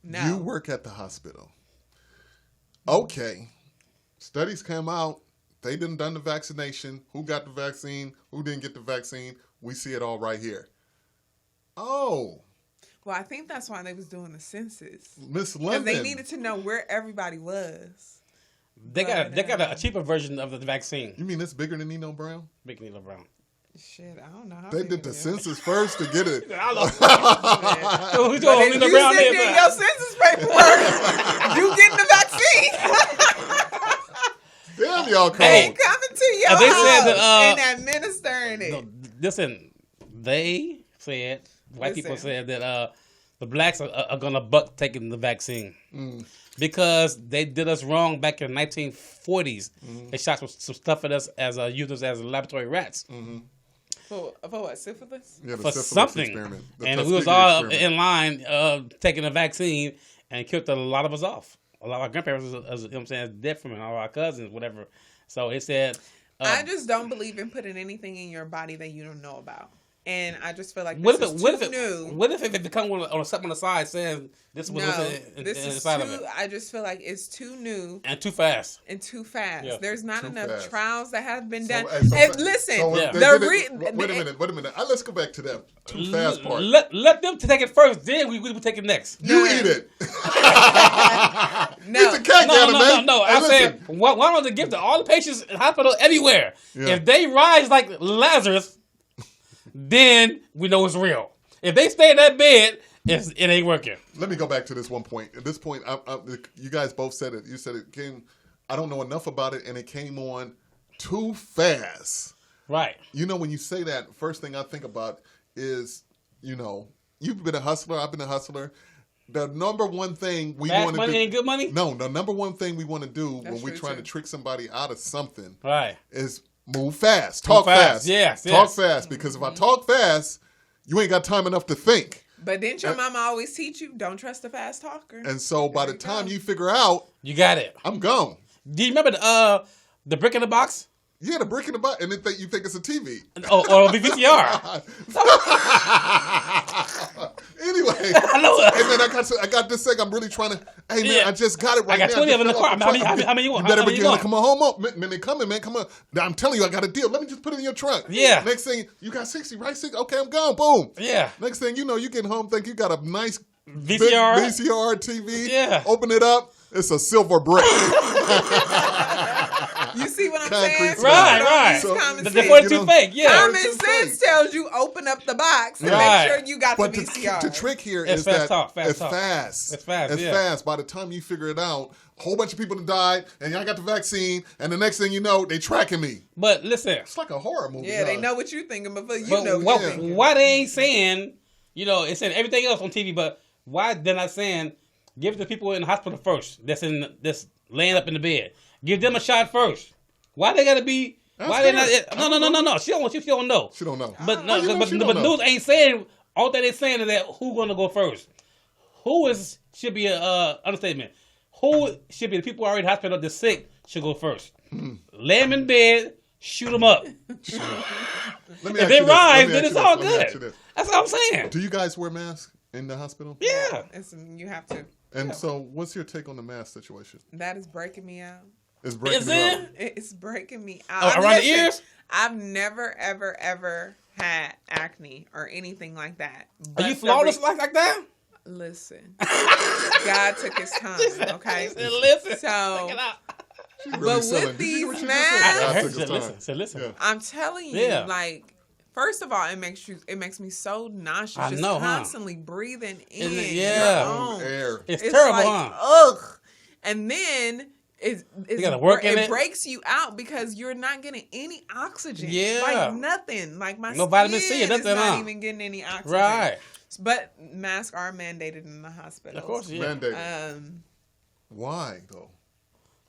No. You work at the hospital. Okay, studies come out. They done the vaccination. Who got the vaccine? Who didn't get the vaccine? We see it all right here. Oh. Well, I think that's why they was doing the census. Miss Because London. they needed to know where everybody was. They got a cheaper version of the vaccine. You mean it's bigger than Nino Brown? Big Nino Brown. Shit, I don't know. How They big did it the is. census first to get it. Who's But going if Nino you Brown send there? in your census paperwork, you getting the vaccine. Damn, y'all cold. They coming to your They house said that, and administering it. No, listen, they said, white people said that the blacks are going to buck taking the vaccine because they did us wrong back in the 1940s. They shot some stuff at us as used us as laboratory rats. For what? Syphilis? Yeah, the For syphilis something. experiment. The And we was Tuskegee all experiment. in line taking the vaccine and killed a lot of us off. A lot of our grandparents, you know what I'm saying, dead from it, all our cousins, whatever. So it said... I just don't believe in putting anything in your body that you don't know about. And I just feel like this What is too new. What if it become on something on the side saying this was This is inside too, of it I just feel like it's too new. and too fast? Yeah. There's not Too enough fast. trials that have been done. So, Listen, so Yeah. wait a minute. Let's go back to that too fast part. Let them take it first, then we will take it next. You eat it. No. Eat the cake, anime. No. Hey, I listen. said, why don't they give to all the patients in the hospital everywhere? Yeah. If they rise like Lazarus, then we know it's real. If they stay in that bed, it ain't working. Let me go back to this one point. At this point, you guys both said it. You said it came. I don't know enough about it, and it came on too fast. Right. You know, when you say that, first thing I think about is, you know, you've been a hustler. I've been a hustler. The number one thing we Fast want to money do. ain't good money? No, the number one thing we want to do That's when we're true, trying too. to trick somebody out of something Right. is move fast, talk fast. Yes. Talk fast. Because if I talk fast, you ain't got time enough to think. But didn't your mama always teach you, don't trust a fast talker? And so by the time you figure out, you got it. I'm gone. Do you remember the brick in the box? Yeah, the brick in the box, and then you think it's a TV. Or the VCR. Anyway, hey man, I got this thing. I'm really trying to. Hey man, I just got it right now. I got 20 of them in the car. How many you want? You better begin to come on, man. They coming, man. Come on. Now, I'm telling you, I got a deal. Let me just put it in your trunk. Yeah. Next thing, you got 60, right? 60. Okay, I'm gone. Boom. Yeah. Next thing you know, you get home, think you got a nice VCR TV. Yeah. Open it up. It's a silver brick. You see what I'm saying? Right. So, the 42 fake, yeah. Common sense tells you open up the box and make sure you got the VCR. The trick here it's is fast that talk, it's fast. It's fast. It's fast. By the time you figure it out, a whole bunch of people have died, and y'all got the vaccine, and the next thing you know, they tracking me. But listen. It's like a horror movie. Yeah, they know what you're thinking before you But know what you're thinking. why they ain't saying, it's saying everything else on TV, but why they're not saying, give it to people in the hospital first that's laying up in the bed. Give them a shot first. Why they gotta be? Why they not? No. She don't know. She don't know. But news ain't saying. All that they saying is that who gonna go first? Should be a understatement. Who should be the people already in the hospital? The sick should go first. Lay them in bed. Shoot them up. If they rise, then it's all good. That's what I'm saying. Do you guys wear masks in the hospital? Yeah. You have to. And so, what's your take on the mask situation? That is breaking me out. It's breaking me out. It's breaking me out. Around the ears? I've never, ever, ever had acne or anything like that. Are you flawless like that? Listen. God took his time, okay? Listen. So, check it out. But with these masks, listen. I'm telling you, like, first of all, it makes me so nauseous. I know, constantly breathing in your own air. It's terrible, like, ugh. And then you gotta work in it breaks you out because you're not getting any oxygen. Yeah. Like nothing. Like my no vitamin C, skin is nothing. not even getting any oxygen. Right. But masks are mandated in the hospital. Of course, yeah. Mandated. Why though?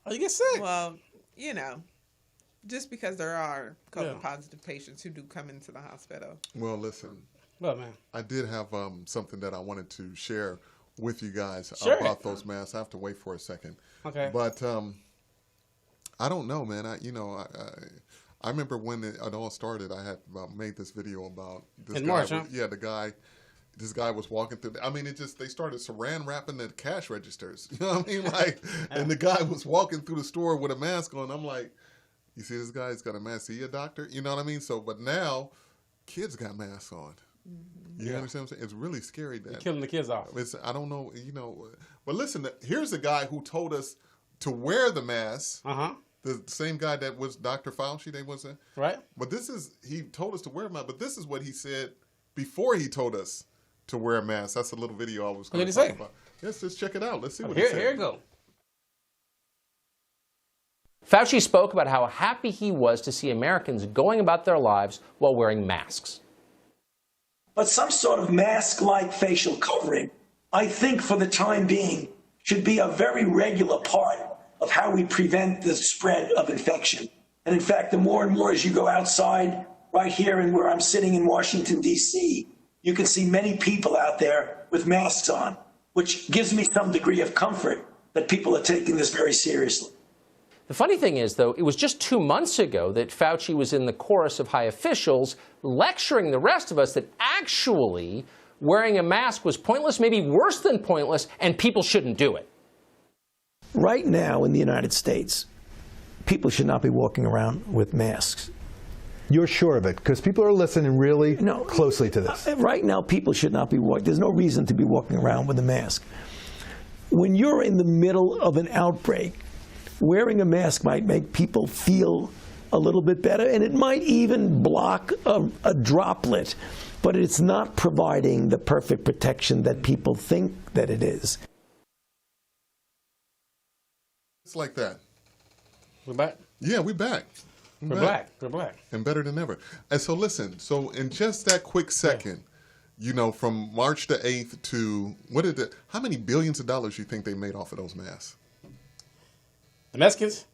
Oh, you get sick. Well, just because there are COVID positive patients who do come into the hospital. Well, listen. Well, man, I did have something that I wanted to share with you guys about those masks. I have to wait for a second. Okay. But I don't know, man. I remember when it all started. I had made this video about this in guy. March, huh? Yeah, this guy was walking through. I mean, they started saran wrapping the cash registers. You know what I mean? Like, and the guy was walking through the store with a mask on. I'm like, you see this guy? He's got a mask. Is he a doctor? You know what I mean? So, but now, kids got masks on. Mm-hmm. You understand what I'm saying? It's really scary. That you're killing the kids off. I don't know, But listen, here's a guy who told us to wear the mask. The same guy that was Dr. Fauci. They wasn't right. But he told us to wear a mask. But this is what he said before he told us to wear a mask. That's a little video I was going to talk about. Let's just check it out. Let's see what he said. Here you go. Fauci spoke about how happy he was to see Americans going about their lives while wearing masks. But some sort of mask-like facial covering, I think for the time being, should be a very regular part of how we prevent the spread of infection. And in fact, the more and more as you go outside, right here and where I'm sitting in Washington, D.C., you can see many people out there with masks on, which gives me some degree of comfort that people are taking this very seriously. The funny thing is, though, it was just 2 months ago that Fauci was in the chorus of high officials lecturing the rest of us that actually wearing a mask was pointless, maybe worse than pointless, and people shouldn't do it. Right now in the United States, people should not be walking around with masks. You're sure of it? Because people are listening really closely to this. Right now, people should not be walking. There's no reason to be walking around with a mask. When you're in the middle of an outbreak, wearing a mask might make people feel a little bit better, and it might even block a droplet, but it's not providing the perfect protection that people think that it is. It's like that. We're back? Yeah, we're back. We're black. We're black. And better than ever. And so listen, so in just that quick second, from March the 8th to, how many billions of dollars you think they made off of those masks? The Mexicans?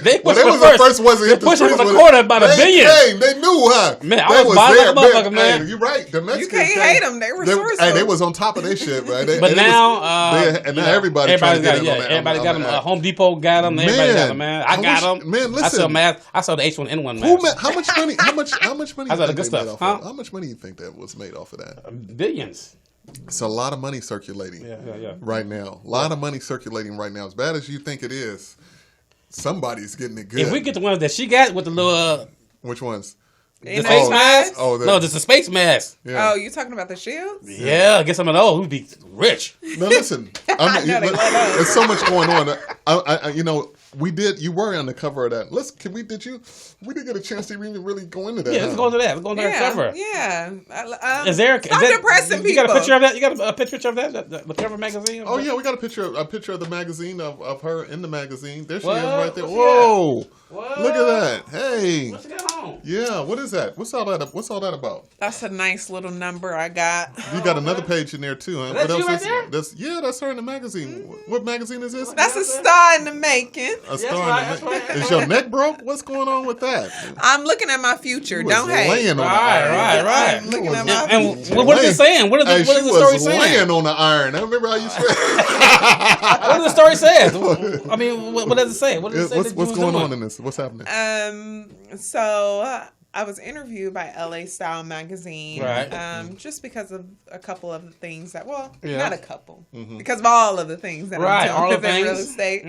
They well, pushed they for was the the first ones to hit the pushed streets for the with quarter it. about $1 They billion. came. They knew, huh? Man, I They was buying there. like a motherfucker, man. Hey, you're right. The Mexicans You can't hate them. They were resourceful. Hey, they was on top of their shit, right? But now, now everybody trying to get in on that. Everybody got them. Home Depot got them. Everybody got them, man. I got them. Man, listen. I saw the H1N1 mask. How much money? How much money? I saw the good stuff. Huh? How much money you think that was made off of that? Billions. It's a lot of money circulating right now. A lot of money circulating right now. As bad as you think it is, somebody's getting it good. If we get the ones that she got with the little... Which ones? The space mask? No, just a space mask. Yeah. Oh, you talking about the shields? Yeah, get some of those. We'd be rich. Now listen, there's so much going on. You know, you were on the cover of that. We did get a chance to really go into that. Yeah, let's go to that. Let's go to that cover. Yeah. Is there? Stop depressing people. You got a picture of that? You got a picture of that? The cover magazine? Oh yeah, we got a picture of the magazine of her in the magazine. There she What? is right there. What's Whoa! What? Look at that. Hey. What you got on? Yeah. What is that? What's all that about? That's a nice little number I got. You got another page in there too, huh? That's what you else right is? That's her in the magazine. What magazine is this? That's a star in the making. A star in the making. Is your neck broke? What's going on with that? I'm looking at my future. Don't hate. Laying on the iron. Right. I'm looking at my future. And what is it saying? What is the story saying? Laying on the iron. I remember how you said. What does the story say? I mean, what does it say? What does it say? What's going on in this? What's happening? So I was interviewed by LA Style magazine, right? Just because of a couple of the things that, Yeah. not a couple, because of all of the things that Right, I'm all doing the within things. real estate,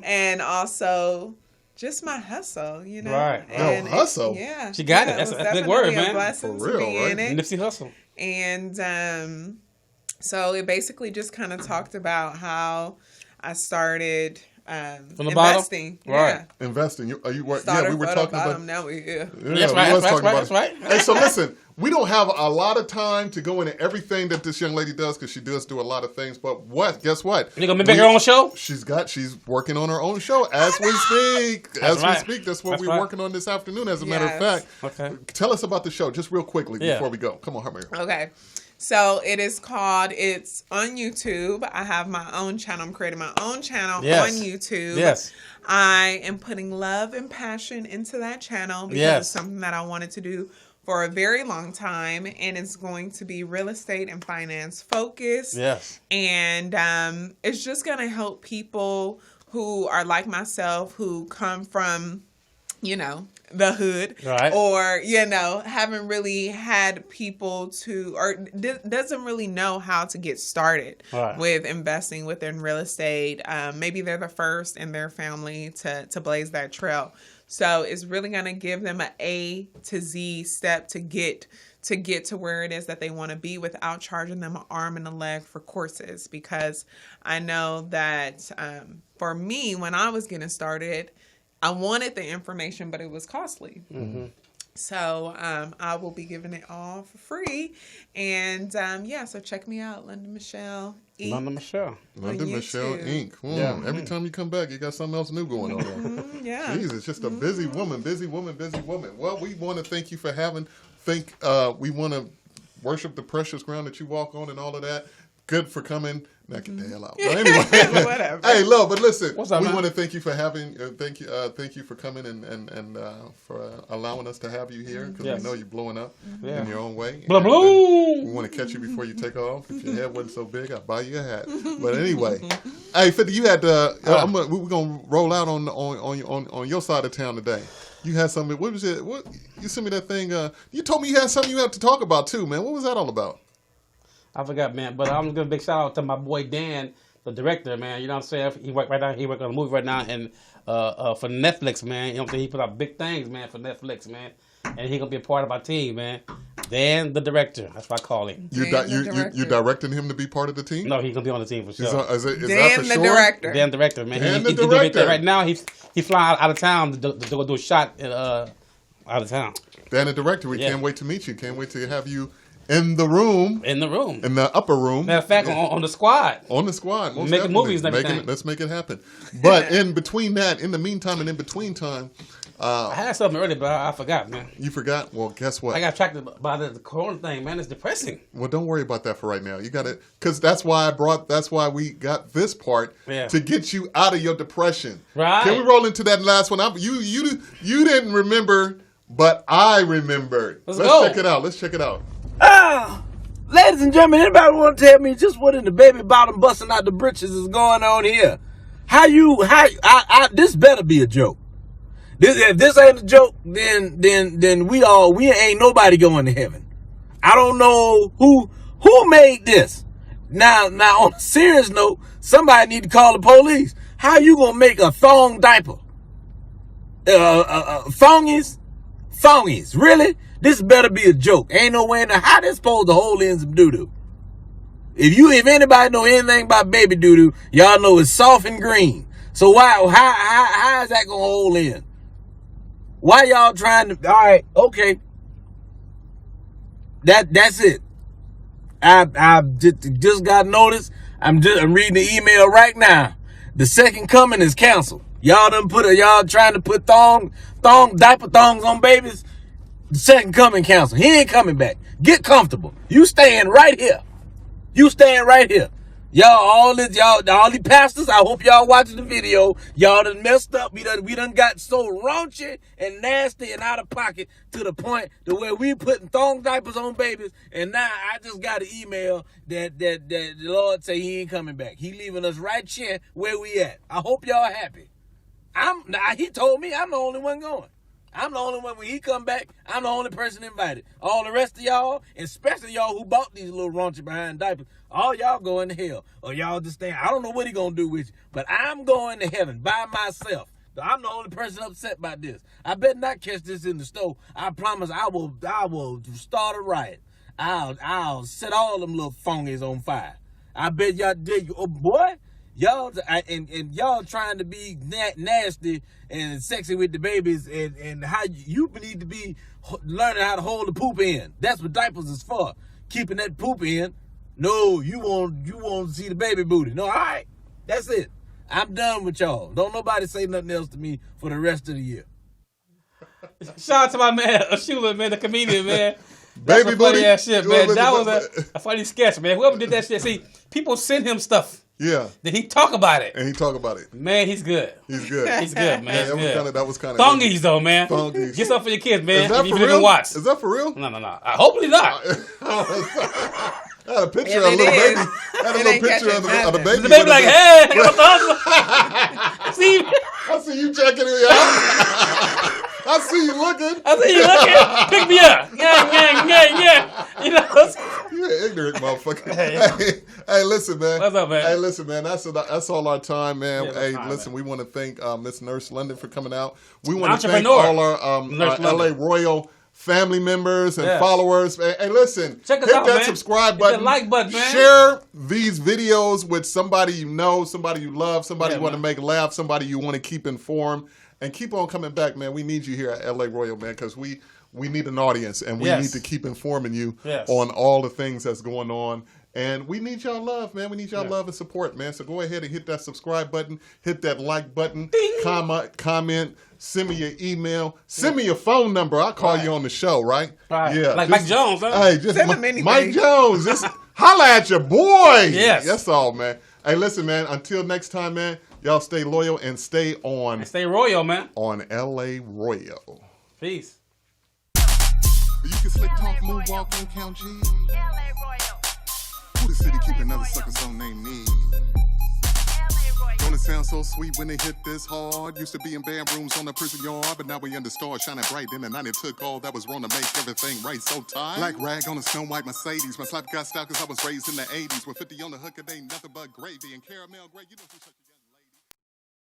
And also just my hustle, you know. Right. And hustle. Yeah, She got it. was That's a big word, definitely a man. blessing For to real, be right? in it. Nipsey Hussle. And so it basically just kind of talked about how I started from the bottom, investing. right? Yeah. Investing. We were Started talking from the about. bottom, now That's right. Hey, so listen, we don't have a lot of time to go into everything that this young lady does because she does do a lot of things. But guess what? You gonna make her own show? She's working on her own show as we speak. That's what we're working on this afternoon. As a matter of fact, okay. Tell us about the show just real quickly before we go. Come on, hurry. Okay. So it's on YouTube. I have my own channel. I'm creating my own channel on YouTube. Yes. I am putting love and passion into that channel because it's something that I wanted to do for a very long time, and it's going to be real estate and finance focused. Yes. And it's just going to help people who are like myself, who come from, the hood, right, or haven't really had people to, or doesn't really know how to get started with investing within real estate. Maybe they're the first in their family to blaze that trail. So it's really going to give them an A to Z step to get to where it is that they want to be without charging them an arm and a leg for courses. Because I know that for me, when I was getting started, I wanted the information, but it was costly. Mm-hmm. So I will be giving it all for free. And so check me out, London Michelle Inc. London Michelle Inc. Yeah. Every time you come back, you got something else new going on. Yeah. Jesus, just a busy woman. Well, we want to thank you for we want to worship the precious ground that you walk on and all of that. Good for coming. Now get the hell out. But anyway, whatever. Hey, love. But listen, What's up, we man? want to thank you for having. Thank you for coming and for allowing us to have you here because we know you're blowing up in your own way. Blah, blah. We want to catch you before you take off. If your head wasn't so big, I'd buy you a hat. But anyway, hey, 50, you had we're gonna roll out on your side of town today. You had something. What was it? What you sent me that thing? You told me you had something you had to talk about too, man. What was that all about? I forgot, man. But I'm gonna give a big shout out to my boy Dan, the director, man. You know what I'm saying? He work on a movie right now, and for Netflix, man. You know what I'm saying? He put out big things, man, for Netflix, man. And he gonna be a part of our team, man. Dan, the director. That's what I call him. You directing him to be part of the team? No, he's gonna be on the team for sure. Is Dan that for the sure? director. Dan, director, man. Dan, the He's doing director. right now. He's flying out of town to do a shot out of town. Dan, the director. We can't wait to meet you. Can't wait to have you. In the room. In the upper room. Matter of fact, on the squad. On the squad. Most Making definitely. movies and everything. Let's make it happen. But in between that, in the meantime and in between time, I had something earlier, but I forgot, man. You forgot? Well, guess what? I got attracted by the corona thing, man. It's depressing. Well, don't worry about that for right now. You got it, because that's why we got this part to get you out of your depression. Right. Can we roll into that last one? You didn't remember, but I remembered. Let's go. check it out. Let's check it out. Ladies and gentlemen, anybody want to tell me just what in the baby bottom busting out the britches is going on here? This better be a joke. If this ain't a joke, then we ain't nobody going to heaven. I don't know who made this. Now on a serious note, somebody need to call the police. How you gonna make a thong diaper? Thongies, really? This better be a joke. Ain't no way in how this supposed to hold in some doo doo. If anybody know anything about baby doo doo, y'all know it's soft and green. So how is that gonna hold in? Why y'all trying to? All right, okay. That's it. I just got notice. I'm reading the email right now. The second coming is canceled. Y'all trying to put diaper thongs on babies. The second coming canceled. He ain't coming back. Get comfortable. You staying right here. All these pastors, I hope y'all watching the video. Y'all done messed up. We done got so raunchy and nasty and out of pocket to the point to where we putting thong diapers on babies. And now I just got an email that the Lord say he ain't coming back. He leaving us right here where we at. I hope y'all happy. He told me I'm the only one going. I'm the only one. When he come back, I'm the only person invited. All the rest of y'all, especially y'all who bought these little raunchy behind diapers, all y'all going to hell. Or y'all just staying. I don't know what he going to do with you, but I'm going to heaven by myself. I'm the only person upset about this. I better not catch this in the store. I promise I will start a riot. I'll set all them little phonies on fire. I bet y'all did. Oh, boy. Y'all y'all trying to be nasty and sexy with the babies, and how you need to be learning how to hold the poop in. That's what diapers is for, keeping that poop in. No, you want to see the baby booty. No, all right, that's it. I'm done with y'all. Don't nobody say nothing else to me for the rest of the year. Shout out to my man, Ashula, man, the comedian, man. That's Baby funny ass shit, man. That was a funny sketch, man. Whoever did that shit, see, people send him stuff. Yeah. Did he talk about it? And he talk about it. Man, he's good. He's good. He's good, man. That was kind of Thongies, though, man. Thongies. Get something for your kids, man. Is that if for you real? Watch. Is that for real? No. Hopefully not. I had a picture of a little baby. I had a little picture of the baby. The baby like, hey, I got the see, I see you checking me out. I see you looking. Pick me up. Yeah. You know, you're an ignorant motherfucker. Hey, listen, man. What's up, man? Hey, listen, man. That's all our time, man. Yeah, hey, fine, listen, man. we want to thank Miss Nurse London for coming out. We want to thank Entrepreneur. all our LA Royal family members and followers. Hey, listen, check us hit out, that man. subscribe Hit button. that like button, man. Share these videos with somebody you know, somebody you love, somebody you want to make laugh, somebody you want to keep informed, and keep on coming back, man. We need you here at LA Royal, man, because we need an audience, and we need to keep informing you on all the things that's going on. And we need y'all love, man. We need y'all love and support, man. So go ahead and hit that subscribe button, hit that like button, comment, send me your email, send me your phone number. I'll call you on the show, right? Yeah. Like Mike Jones, huh? Hey, just Mike Jones. Just holla at your boy. Yes. That's all, man. Hey, listen, man. Until next time, man, y'all stay loyal and stay on. And stay royal, man. On LA Royal. Peace. You can slick talk, move, walk, and count G. Who the city keep another sucker's own name need? Don't it sound so sweet when they hit this hard? Used to be in band rooms on the prison yard, but now we under stars shining bright. In the night it took all that was wrong to make everything right. So tight. Black rag on a snow white Mercedes. My slap got style cause I was raised in the 80s. With 50 on the hook, it ain't nothing but gravy and caramel gray. You know